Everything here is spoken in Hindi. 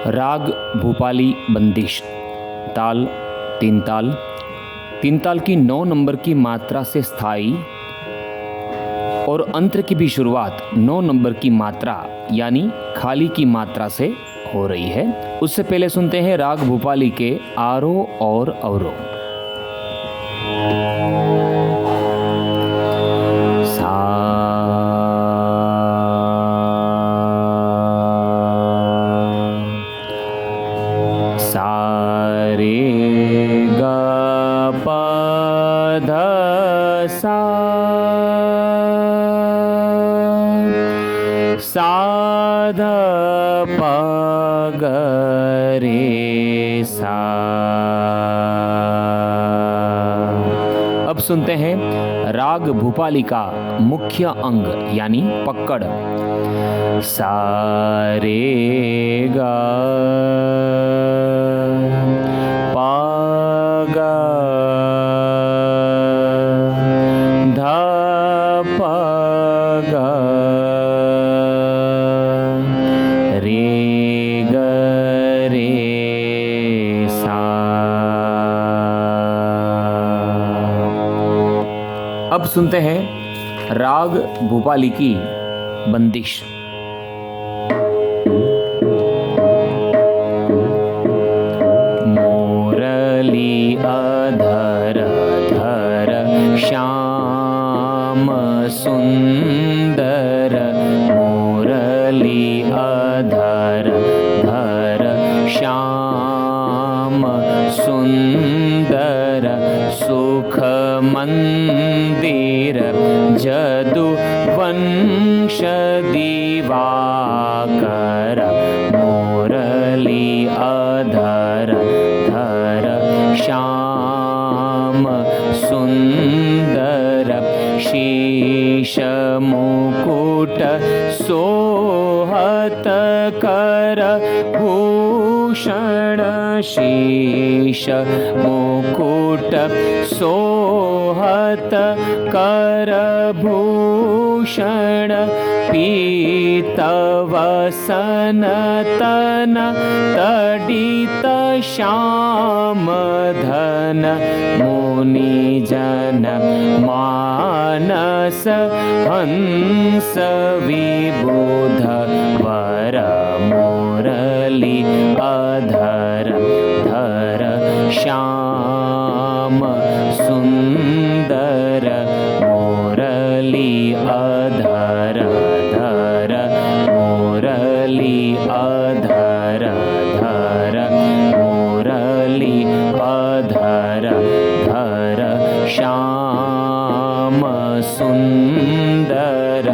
राग भूपाली बंदिश। ताल तीन ताल। तीन ताल की 9 नंबर की मात्रा से स्थाई और अंतर की भी शुरुआत 9 नंबर की मात्रा यानी खाली की मात्रा से हो रही है। उससे पहले सुनते हैं राग भूपाली के आरोह और अवरोह। सा ध प ग रे सा। अब सुनते हैं राग भूपाली का मुख्य अंग यानी पकड़। सा रे ग प ग ध प ग अब सुनते हैं राग भूपाली की बंदिश। मोरली अधर धर श्याम सुंदर। मोरली अधर धर श्याम सुंदर। सुख मंदिर जदु वंश दिवाकर। मोरली अधर धर श्याम सुंदर। शीश मुकुट सोहत कर भूषण। शीश मुकुट सोहत कर भूषण। पीत वसन तन तडित श्याम धन। मुनि जन मानस हंस विबुध वर। मोरली अधर धर श्याम सुंदर। मोरली अधर धर। मोरली अधर धर। मोरली अधर धर श्याम सुंदर।